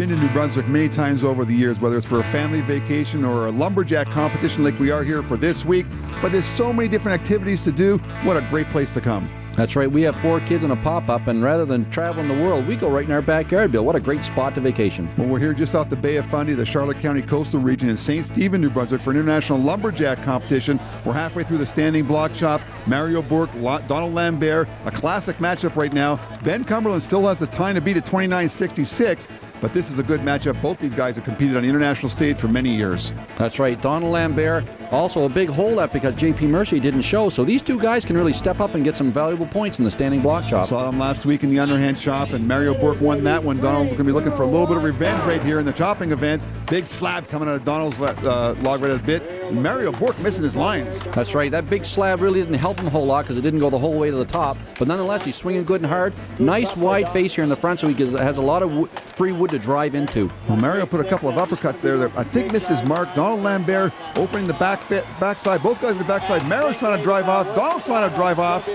been to New Brunswick many times over the years, whether it's for a family vacation or a lumberjack competition like we are here for this week. But there's so many different activities to do. What a great place to come. That's right. We have 4 kids on a pop-up, and rather than traveling the world, we go right in our backyard, Bill. What a great spot to vacation. Well, we're here just off the Bay of Fundy, the Charlotte County coastal region in St. Stephen, New Brunswick, for an international lumberjack competition. We're halfway through the standing block chop. Mario Bourque, Donald Lambert, a classic matchup right now. Ben Cumberland still has the time to beat at 29.66, but this is a good matchup. Both these guys have competed on the international stage for many years. That's right. Donald Lambert, also a big holdup because J.P. Mercier didn't show, so these two guys can really step up and get some valuable points in the standing block chop. Saw them last week in the underhand chop, and Mario Bourque won that one. Donald's going to be looking for a little bit of revenge right here in the chopping events. Big slab coming out of Donald's log right at a bit. And Mario Bourque missing his lines. That's right. That big slab really didn't help him a whole lot because it didn't go the whole way to the top. But nonetheless, he's swinging good and hard. Nice wide face here in the front, so he has a lot of free wood to drive into. Well, Mario put a couple of uppercuts there that I think missed his mark. Donald Lambert opening the backside. Both guys on the backside. Mario's trying to drive off. Donald's trying to drive off.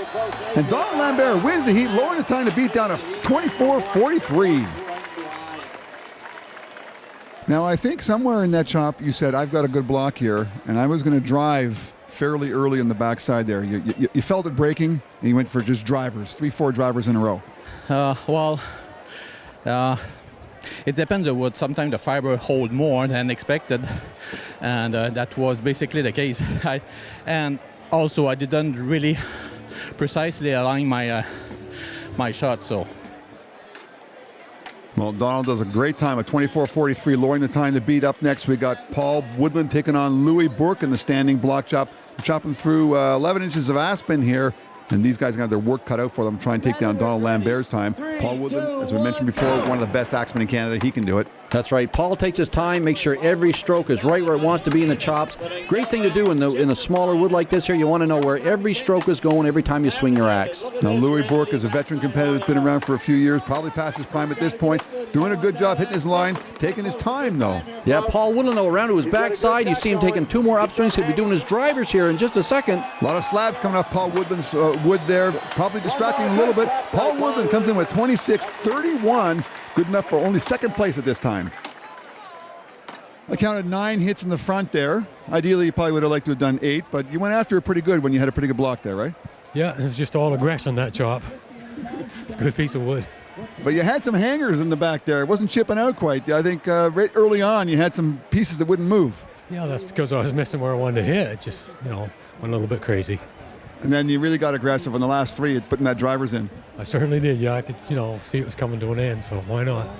And Donald Lambert wins the heat, lowering the time to beat down to 24.43. Now, I think somewhere in that chop you said, I've got a good block here, and I was going to drive fairly early in the backside there. You felt it breaking, and you went for just drivers, 3-4 drivers in a row. It depends on what. Sometimes the fiber hold more than expected, and that was basically the case. And also I didn't really precisely align my my shot. So. Well, Donald does a great time at 24.43, lowering the time to beat. Up next, we got Paul Woodland taking on Louis Bourque in the standing block chop. Chopping through 11 inches of aspen here. And these guys are going to have their work cut out for them, try and take down Donald Lambert's time. Paul Woodland, as we mentioned before, one of the best axemen in Canada. He can do it. That's right. Paul takes his time, makes sure every stroke is right where it wants to be in the chops. Great thing to do in the smaller wood like this here. You want to know where every stroke is going every time you swing your axe. Now, Louis Bourque is a veteran competitor that's been around for a few years, probably past his prime at this point. Doing a good job hitting his lines, taking his time, though. Yeah, Paul Woodland, though, around to his backside. You see him taking 2 more upswings. He'll be doing his drivers here in just a second. A lot of slabs coming off Paul Woodland's wood there, probably distracting a little bit. Paul Woodland comes in with 26.31, good enough for only second place at this time. I counted 9 hits in the front there. Ideally, you probably would have liked to have done 8, but you went after it pretty good when you had a pretty good block there, right? Yeah, it was just all aggression, that chop. It's a good piece of wood. But you had some hangers in the back there. It wasn't chipping out quite. I think right early on you had some pieces that wouldn't move. Yeah, that's because I was missing where I wanted to hit. It just, went a little bit crazy. And then you really got aggressive on the last 3 at putting that drivers in. I certainly did, yeah. I could, see it was coming to an end, so why not?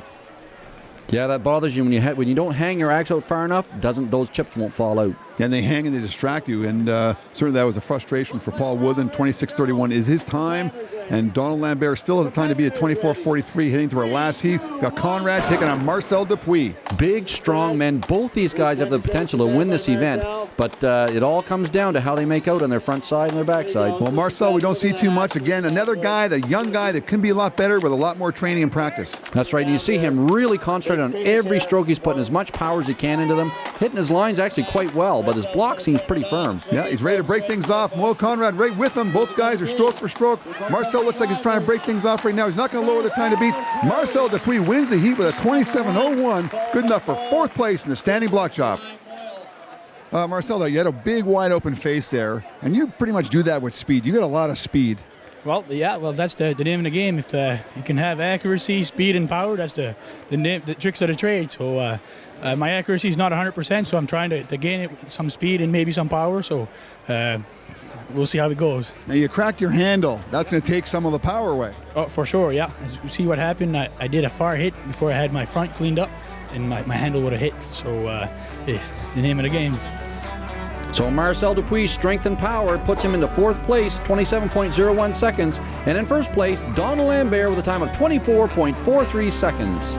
Yeah, that bothers you when you don't hang your axe out far enough. Those chips won't fall out. And they hang and they distract you, and certainly that was a frustration for Paul Woodland. 26.31 is his time, and Donald Lambert still has the time to be at 24.43, heading to our last heat. Got Conrad taking on Marcel Dupuis. Big, strong men. Both these guys have the potential to win this event, but it all comes down to how they make out on their front side and their back side. Well, Marcel, we don't see too much. Again, another guy, the young guy that can be a lot better with a lot more training and practice. That's right. And you see him really concentrating on every stroke. He's putting as much power as he can into them, hitting his lines actually quite well, but his block seems pretty firm. Yeah, he's ready to break things off. Moyle Conrad right with him. Both guys are stroke for stroke. Marcel looks like he's trying to break things off right now. He's not going to lower the time to beat. Marcel Dupuis wins the heat with a 27.01. Good enough for 4th place in the standing block chop. Marcel, you had a big wide open face there, and you pretty much do that with speed. You got a lot of speed. Well, yeah, that's the name of the game. If you can have accuracy, speed, and power, that's the tricks of the trade. So my accuracy is not 100%, so I'm trying to gain it with some speed and maybe some power. So we'll see how it goes. Now, you cracked your handle. That's going to take some of the power away. Oh, for sure, yeah. As you see what happened, I did a far hit before I had my front cleaned up, and my handle would have hit. So it's the name of the game. So Marcel Dupuis' strength and power puts him into 4th place, 27.01 seconds. And in 1st place, Donald Lambert with a time of 24.43 seconds.